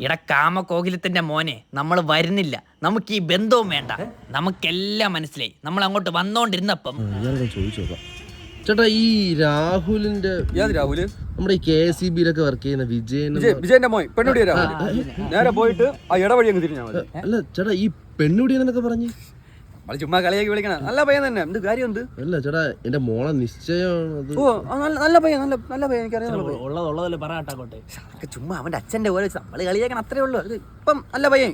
എടാ കാമകോകിലത്തിന്റെ മോനെ, നമ്മൾ വരുന്നില്ല, നമുക്ക് ഈ ബന്ധവും വേണ്ട, നമുക്കെല്ലാം മനസ്സിലായി, നമ്മൾ അങ്ങോട്ട് വന്നോണ്ടിരുന്നപ്പം. ചേട്ടാ ഈ രാഹുലിന്റെ രാഹുല് നമ്മുടെ ഈ KSEB-ലൊക്കെ വർക്ക് ചെയ്യുന്ന വിജയന്റെ മോൻ പെണ്ണുപിടിയ രാഹുൽ നേരെ പോയിട്ട് ആ ഇടവഴി അങ്ങ് തിരിഞ്ഞാൽ മതി. അല്ല ചേട്ടാ ഈ പെണ്ണുപിടിയെന്നൊക്കെ പറഞ്ഞു ചുമ്മാ കളിയാക്കി വിളിക്കണം. നല്ല പയ്യൻ തന്നെ. എന്ത് കാര്യം എന്ത്? അല്ല ചേട്ടാ എന്റെ മോളെ നിശ്ചയം. ഓ നല്ല പയ്യൻ, നല്ല പയ്യൻ, എനിക്കറിയാം. ചുമ്മാ അവന്റെ അച്ഛന്റെ പോലെ നമ്മള് കളിയാക്കണം, അത്രേ ഉള്ളൂ. ഇപ്പം നല്ല പയ്യൻ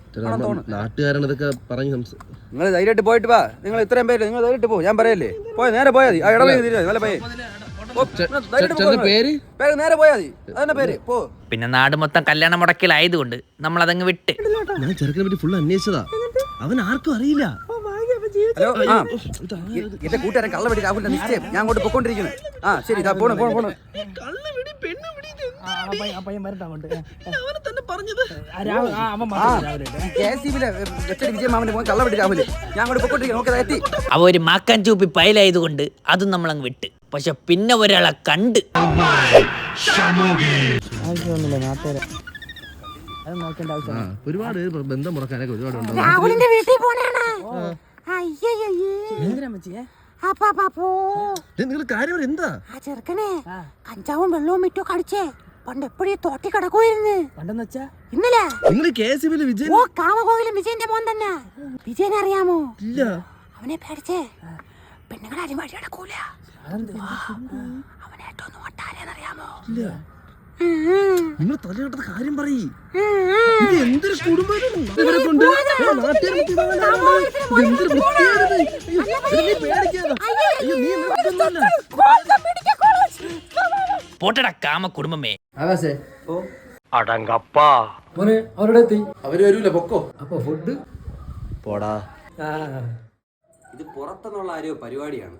നാട്ടുകാരാണ് ഇതൊക്കെ പറഞ്ഞു. നിങ്ങൾ ധൈര്യമായിട്ട് പോയിട്ട് വാ. നിങ്ങൾ ഇത്രയും പേര് നിങ്ങൾ ധൈര്യമായിട്ട് പോകും. ഞാൻ പറയല്ലേ, പോയി നേരെ പോയാൽ മതി. ആ ഇടവഴി തിരിഞ്ഞാൽ നല്ല പയ്യൻ. നേരെ പോയാൽ മതി. അതന്നെ പേര് പോ. പിന്നെ നാട് മൊത്തം കല്യാണ മുടക്കിലായതുകൊണ്ട് നമ്മൾ അതങ്ങ് വിട്ട്. ഞാൻ ചെറുക്കനെ പറ്റി ഫുൾ അന്വേഷിച്ചതാ, അവൻ ആർക്കും അറിയില്ല. ഹലോ, എന്റെ കൂട്ടുകാരൻ കള്ളവെടി രാഹുലിന്റെ നിശ്ചയം. ഞാൻ അങ്ങോട്ട് പൊക്കോണ്ടിരിക്കുന്നു. ആ ശരി, പോണു. വിജയമാമന്റെ മോൻ കള്ളവെടി രാഹുല്. ഞാൻ അങ്ങോട്ട് പൊക്കോണ്ടിരിക്കുന്നു. എത്തി. അവ ഒരു മാക്കാൻ ചൂപ്പി പയലായതുകൊണ്ട് അതും നമ്മളങ്ങ് വിട്ട്. പക്ഷെ പിന്നെ ഒരാളെ കണ്ട് ഒരുപാട് ബന്ധം മുടക്കാനൊക്കെ ഒരുപാട് ഉണ്ട്. രാഹുലിന്റെ വീട്ടിൽ പോണാണ്. നിങ്ങൾ കാര്യം എന്താ? ആ ചെറുക്കനെ കഞ്ചാവും വെള്ളവും മിറ്റോ കടിച്ചേ പണ്ട് എപ്പോഴും തോട്ടി കിടക്കുവായിരുന്നു. ഇന്നലെ നിങ്ങൾ KSEB-ലെ വിജയൻ? ഓ കാമകോകിലും വിജയന്റെ മോൻ തന്നെ. വിജയനെ അറിയാമോ? ഇല്ല. അവനെ പേടിച്ചേ പെണ്ണുങ്ങളെ അടിമാടി കിടക്കൂല. അവനേറ്റവും നോട്ടാരെന്നറിയാമോ? നിങ്ങൾ തലയിട്ടത് കാര്യം പറയ്. എന്തൊരു കുടുംബം കൊണ്ട് പോട്ടട കാമ കുടുംബമേ. അടങ്കപ്പാ അവരുടെ എത്തി. അവര് വരൂല, പൊക്കോ. അപ്പൊ ഫുഡ് പോടാ. ഇത് പുറത്തുനിന്നുള്ള ആരോ പരിപാടിയാണ്.